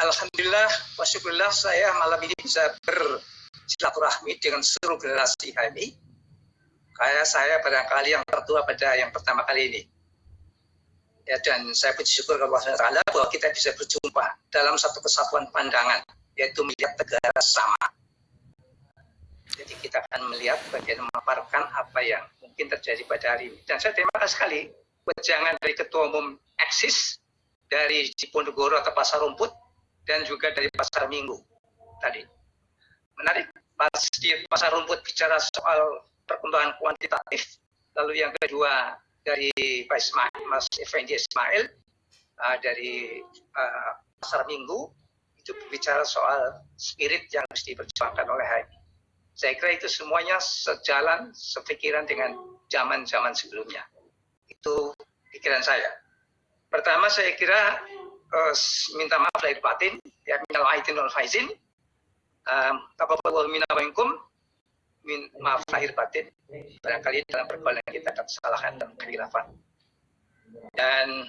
Alhamdulillah, wa syukurillah saya malam ini bisa bersilaturahmi dengan seluruh generasi HMI. Kayak saya barangkali yang tertua pada yang pertama kali ini. Ya, dan saya puji syukur kepada Allah bahwa kita bisa berjumpa dalam satu kesatuan pandangan, yaitu melihat negara sama. Jadi kita akan melihat bagian memaparkan apa yang mungkin terjadi pada hari ini. Dan saya terima kasih sekali wejangan dari Ketua Umum Eksis, dari Diponegoro atau Pasar Rumput, dan juga dari Pasar Minggu tadi. Menarik, pas di Pasar Rumput bicara soal perkembangan kuantitatif, lalu yang kedua dari Pak Ismail, Mas Effendi Ismail, dari Pasar Minggu, itu berbicara soal spirit yang harus diperjuangkan oleh HMI. Saya kira itu semuanya sejalan, sepikiran dengan zaman-zaman sebelumnya. Itu pikiran saya. Pertama saya kira minta maaf lahir batin, ya minal aidin wal faizin, taqabbalallahu minna wa minkum, maaf lahir batin, barangkali dalam pergaulan kita ada kesalahan dan kekhilafan. Dan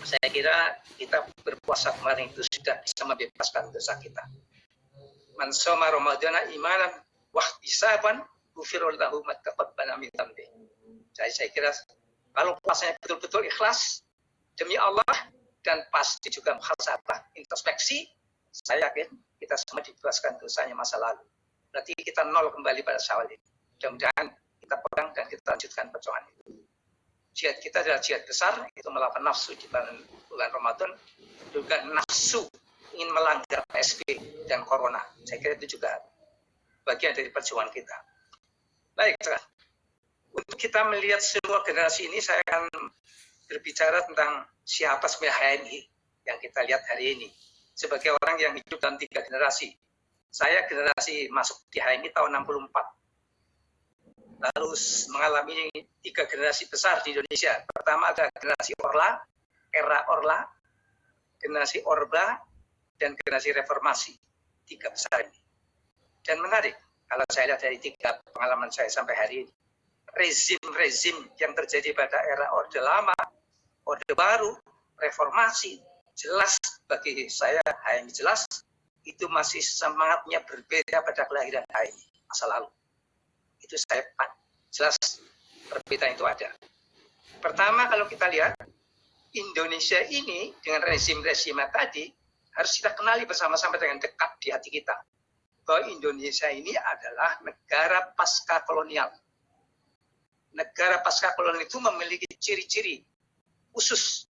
saya kira kita berpuasa kemarin itu sudah bisa membebaskan dosa kita. Man shoma ramadhana imanan wa ihtisaban ghufira lahu ma taqabbala min dhanbi. Jadi saya kira kalau puasanya betul-betul ikhlas demi Allah dan pasti juga muhasabah, introspeksi, saya yakin kita semua dibebaskan dosanya masa lalu. Berarti kita nol kembali pada Syawal ini. Mudah-mudahan kita pegang dan kita lanjutkan perjuangan itu. Jihad kita adalah jihad besar, itu melawan nafsu di bulan Ramadan, juga nafsu ingin melanggar PSB dan Corona. Saya kira itu juga bagian dari perjuangan kita. Baik, untuk kita melihat semua generasi ini, saya akan berbicara tentang siapa sebenarnya HMI yang kita lihat hari ini. Sebagai orang yang hidup dalam 3 generasi. Saya generasi masuk di HMI tahun 64. Lalu mengalami 3 generasi besar di Indonesia. Pertama ada generasi Orla, era Orla, generasi Orba, dan generasi Reformasi. 3 besar ini. Dan menarik, kalau saya lihat dari 3 pengalaman saya sampai hari ini, rezim-rezim yang terjadi pada era Orde Lama, Orde Baru, Reformasi, jelas bagi saya HMI jelas, itu masih semangatnya berbeda pada kelahiran HMI masa lalu. Itu saya jelas perbedaan itu ada. Pertama kalau kita lihat, Indonesia ini dengan rezim-rezim tadi, harus kita kenali bersama-sama dengan dekat di hati kita. Bahwa Indonesia ini adalah negara pasca kolonial. Negara pasca kolonial itu memiliki ciri-ciri khusus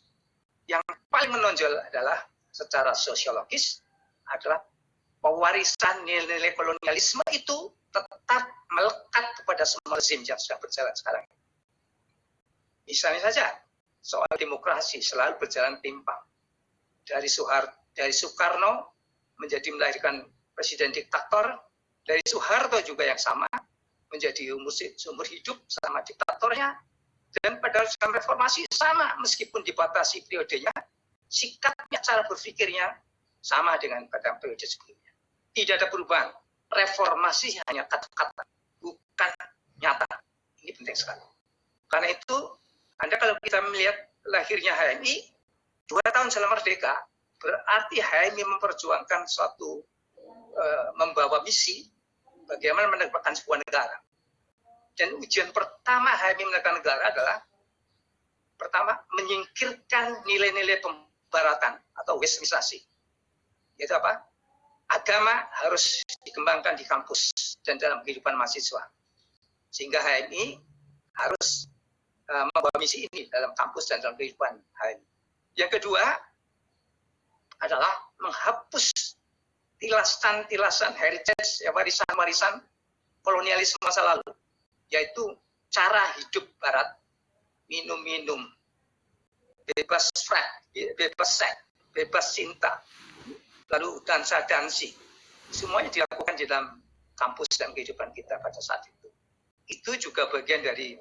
yang paling menonjol adalah secara sosiologis adalah pewarisan nilai-nilai kolonialisme itu tetap melekat kepada semua rezim yang sudah berjalan sekarang. Misalnya saja soal demokrasi selalu berjalan timpang. Dari Soekarno menjadi melahirkan presiden diktator, dari Soeharto juga yang sama, menjadi seumur hidup sama diktatornya, dan pada zaman reformasi sama, meskipun dibatasi periodenya, sikapnya, cara berpikirnya sama dengan pada periode sebelumnya. Tidak ada perubahan. Reformasi hanya kata-kata, bukan nyata. Ini penting sekali. Karena itu, Anda kalau kita melihat lahirnya HMI, 2 tahun setelah merdeka, berarti HMI memperjuangkan suatu membawa misi bagaimana menegakkan sebuah negara. Dan ujian pertama HMI menegakkan negara adalah pertama menyingkirkan nilai-nilai pembaratan atau westernizasi. Yaitu apa? Agama harus dikembangkan di kampus dan dalam kehidupan mahasiswa. Sehingga HMI harus membawa misi ini dalam kampus dan dalam kehidupan HMI. Yang kedua adalah menghapus tilasan-tilasan heritage, warisan-warisan kolonialisme masa lalu, yaitu cara hidup Barat, minum-minum, bebas seks, bebas cinta, lalu dansa-dansi, semuanya dilakukan di dalam kampus dan kehidupan kita pada saat itu. Itu juga bagian dari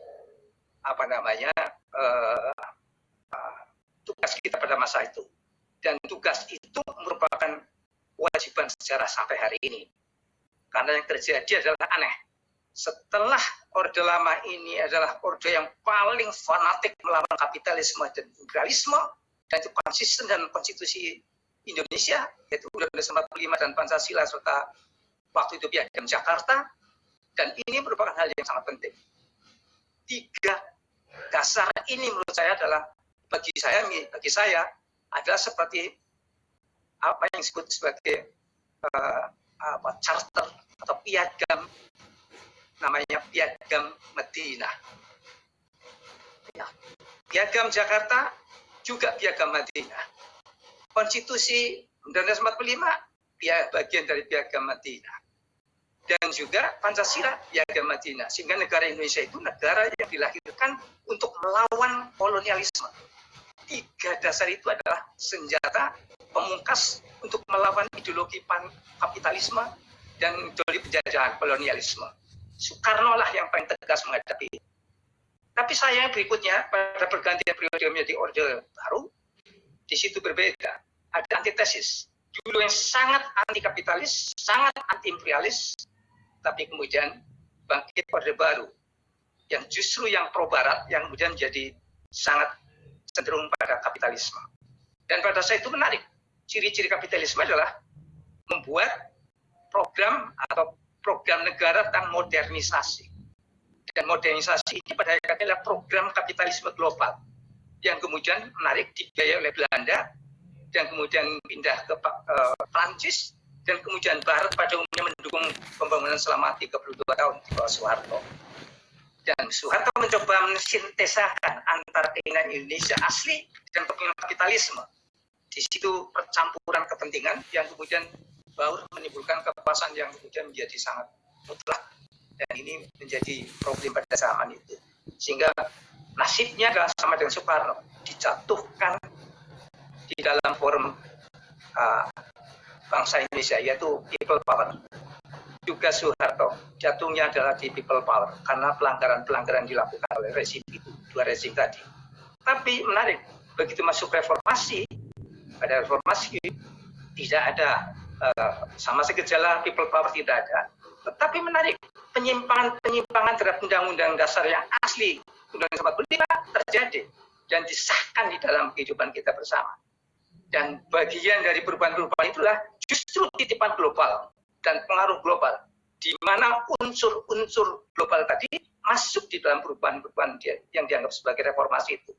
tugas kita pada masa itu. Dan tugas itu merupakan kewajiban sejarah sampai hari ini. Karena yang terjadi adalah aneh. Setelah Orde Lama ini adalah orde yang paling fanatik melawan kapitalisme dan imperialisme, dan itu konsisten dan konstitusi Indonesia, yaitu Undang-Undang 45 dan Pancasila serta waktu itu Piagam Jakarta, dan ini merupakan hal yang sangat penting. 3 dasar ini menurut saya adalah bagi saya adalah seperti apa yang disebut sebagai charter atau piagam, namanya Piagam Madinah. Ya. Piagam Jakarta juga Piagam Madinah. Konstitusi Undang-Undang 45 bagian dari Piagam Madinah. Dan juga Pancasila Piagam Madinah. Sehingga negara Indonesia itu negara yang dilahirkan untuk melawan kolonialisme. 3 dasar itu adalah senjata pemungkas untuk melawan ideologi kapitalisme dan ideologi penjajahan kolonialisme. Soekarno lah yang paling tegas menghadapi. Tapi sayang berikutnya pada pergantian periode menjadi Orde Baru, di situ berbeda. Ada antitesis. Dulu yang sangat anti kapitalis, sangat anti imperialis, tapi kemudian bangkit Orde Baru yang justru yang pro Barat, yang kemudian jadi sangat cenderung pada kapitalisme. Dan pada saat itu menarik. Ciri-ciri kapitalisme adalah membuat program atau program negara tentang modernisasi. Dan modernisasi ini pada hakikatnya adalah program kapitalisme global yang kemudian menarik dibiayai oleh Belanda dan kemudian pindah ke Prancis dan kemudian Barat pada umumnya mendukung pembangunan selama 32 tahun di bawah Soeharto. Dan Soeharto mencoba mensintesakan antara keinginan Indonesia asli dan keinginan kapitalisme. Di situ percampuran kepentingan yang kemudian baru menimbulkan kekuasaan yang kemudian menjadi sangat mutlak. Dan ini menjadi problem pada zaman itu. Sehingga nasibnya adalah sama dengan Soekarno, dijatuhkan di dalam forum bangsa Indonesia, yaitu people power. Juga Soeharto, jatuhnya adalah di people power, karena pelanggaran-pelanggaran dilakukan oleh rezim itu, 2 rezim tadi. Tapi menarik, begitu masuk reformasi, pada reformasi tidak ada sama segala people power tidak ada. Tetapi menarik, penyimpangan terhadap undang-undang dasar yang asli Undang-Undang 45 terjadi dan disahkan di dalam kehidupan kita bersama. Dan bagian dari perubahan-perubahan itulah justru titipan global dan pengaruh global, di mana unsur-unsur global tadi masuk di dalam perubahan-perubahan yang dianggap sebagai reformasi itu.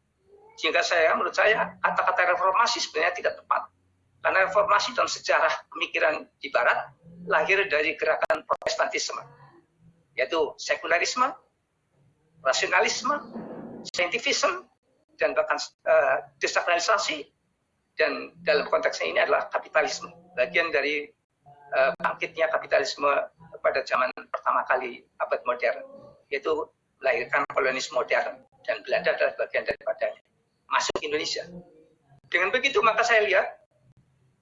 Sehingga menurut saya, kata-kata reformasi sebenarnya tidak tepat. Karena reformasi dalam sejarah pemikiran di Barat lahir dari gerakan Protestantisme, yaitu sekularisme, rasionalisme, saintifisme, dan bahkan desakralisasi. Dan dalam konteksnya ini adalah kapitalisme, bagian dari bangkitnya kapitalisme pada zaman pertama kali abad modern, yaitu melahirkan kolonialisme modern, dan Belanda adalah bagian daripadanya, masuk Indonesia. Dengan begitu maka saya lihat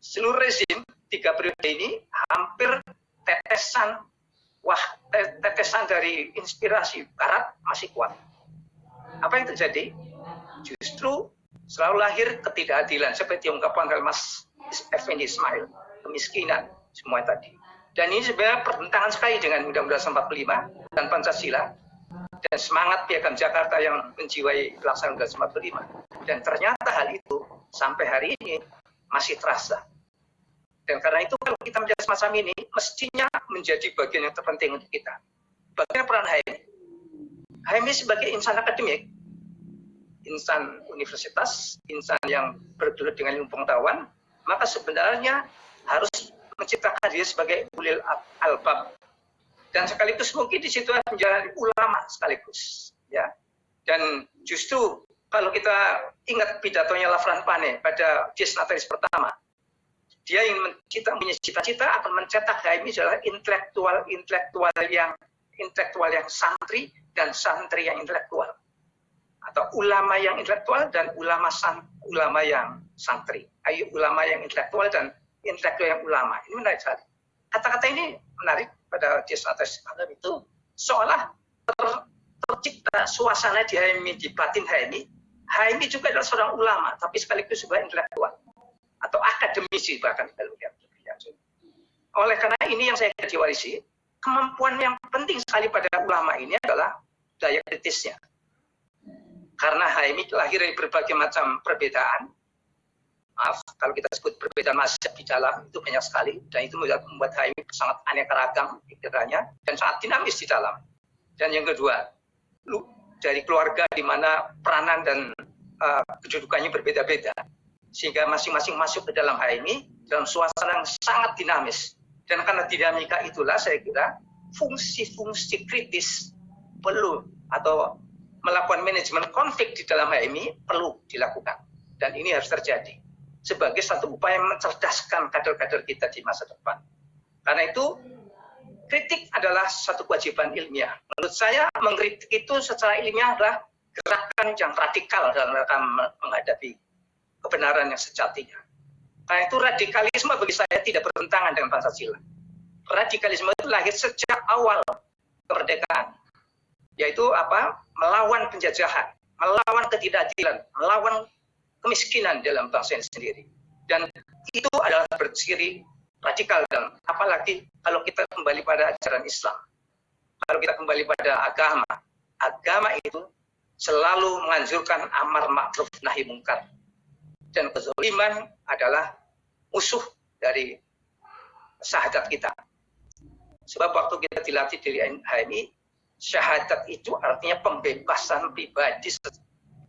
seluruh rezim 3 periode ini hampir tetesan dari inspirasi Barat masih kuat. Apa yang terjadi? Justru selalu lahir ketidakadilan seperti ungkapan Mas Effendi Ismail, kemiskinan semua tadi. Dan ini sebenarnya pertentangan sekali dengan Undang-Undang 45 dan Pancasila dan semangat Piagam Jakarta yang menjiwai pelaksanaan Undang-Undang 45. Dan ternyata hal itu sampai hari ini masih terasa. Dan karena itu kalau kita melihat semacam ini, mestinya menjadi bagian yang terpenting untuk kita. Bagaimana peran HMI? HMI sebagai insan akademik, insan universitas, insan yang bergelut dengan ilmu pengetahuan, maka sebenarnya harus menciptakan diri sebagai ulil albab. Dan sekaligus mungkin di situ menjadi ulama sekaligus. Ya. Dan justru kalau kita ingat pidatonya Lavran Pane pada Dies Natalis pertama, dia ingin punya cita-cita akan mencetak HMI adalah intelektual yang santri dan santri yang intelektual, atau ulama yang intelektual dan ulama yang santri. Ayo ulama yang intelektual dan intelektual yang ulama. Ini menarik sekali. Kata-kata ini menarik pada Dies Natalis itu seolah tercipta suasana di HMI, di batin HMI. HMI juga adalah seorang ulama, tapi sekaligus juga intelektual atau akademisi bahkan kalau lihat. Oleh karena ini yang saya diwarisi, kemampuan yang penting sekali pada ulama ini adalah daya kritisnya. Karena HMI lahir dari berbagai macam perbedaan, maaf kalau kita sebut perbedaan mazhab di dalam, itu banyak sekali, dan itu membuat HMI sangat aneka ragam pikirannya dan sangat dinamis di dalam. Dan yang kedua, dari keluarga di mana peranan dan kedudukannya berbeda-beda, sehingga masing-masing masuk ke dalam HMI dalam suasana yang sangat dinamis. Dan karena dinamika itulah saya kira fungsi-fungsi kritis perlu atau melakukan manajemen konflik di dalam HMI perlu dilakukan. Dan ini harus terjadi sebagai satu upaya mencerdaskan kader-kader kita di masa depan. Karena itu, kritik adalah satu kewajiban ilmiah. Menurut saya, mengkritik itu secara ilmiah adalah gerakan yang radikal dalam rangka menghadapi kebenaran yang sejatinya. Karena itu radikalisme bagi saya tidak bertentangan dengan Pancasila. Radikalisme itu lahir sejak awal kemerdekaan, yaitu apa? Melawan penjajahan, melawan ketidakadilan, melawan kemiskinan dalam bangsa ini sendiri. Dan itu adalah berciri radikal dalam, apalagi kalau kita kembali pada ajaran Islam. Kalau kita kembali pada agama, agama itu selalu menganjurkan amar ma'ruf nahi mungkar. Dan kezaliman adalah musuh dari syahadat kita. Sebab waktu kita dilatih di HMI, syahadat itu artinya pembebasan pribadi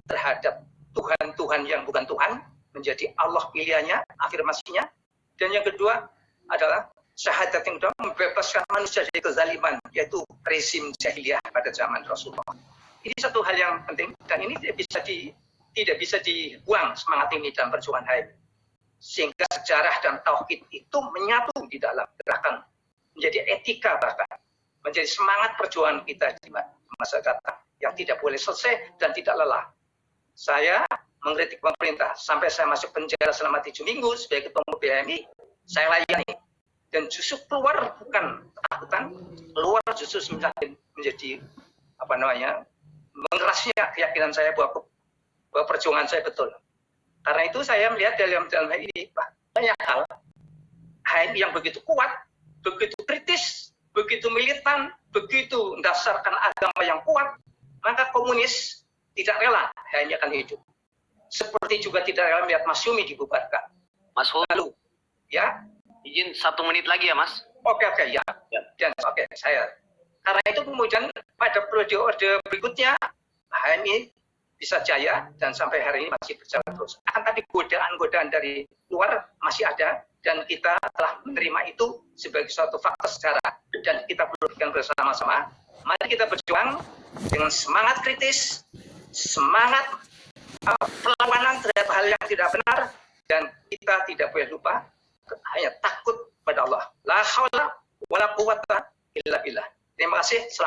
terhadap Tuhan-Tuhan yang bukan Tuhan, menjadi Allah pilihannya, afirmasinya. Dan yang kedua adalah syahadat yang kedua membebaskan manusia dari kezaliman, yaitu rezim jahiliyah pada zaman Rasulullah. Ini satu hal yang penting, dan ini tidak bisa dibuang semangat ini dalam perjuangan HMI. Sehingga sejarah dan tauhid itu menyatu di dalam gerakan, menjadi etika bahkan, menjadi semangat perjuangan kita di masa datang, yang tidak boleh selesai dan tidak lelah. Saya mengkritik pemerintah sampai saya masuk penjara selama 7 minggu sebagai ketua BMI, saya layani. Dan justru keluar bukan ketakutan, keluar justru menjadi mengerasnya keyakinan saya bahwa perjuangan saya betul. Karena itu saya melihat dalam hal ini banyak hal HMI yang begitu kuat, begitu kritis, begitu militan, begitu mendasarkan agama yang kuat, maka komunis tidak rela HMI akan hidup. Seperti juga tidak rela melihat Masyumi dibubarkan. Mas Hul, lalu, ya, izin 1 menit lagi ya, Mas. Oke, ya. Dan saya. Karena itu kemudian pada periode berikutnya HMI bisa jaya dan sampai hari ini masih berjalan terus. Akan tapi godaan-godaan dari luar masih ada dan kita telah menerima itu sebagai suatu fakta sejarah dan kita perlu bikin bersama-sama. Mari kita berjuang dengan semangat kritis, semangat perlawanan terhadap hal yang tidak benar, dan kita tidak boleh lupa hanya takut pada Allah. La haula wala quwata illa billah. Terima kasih. Selamat.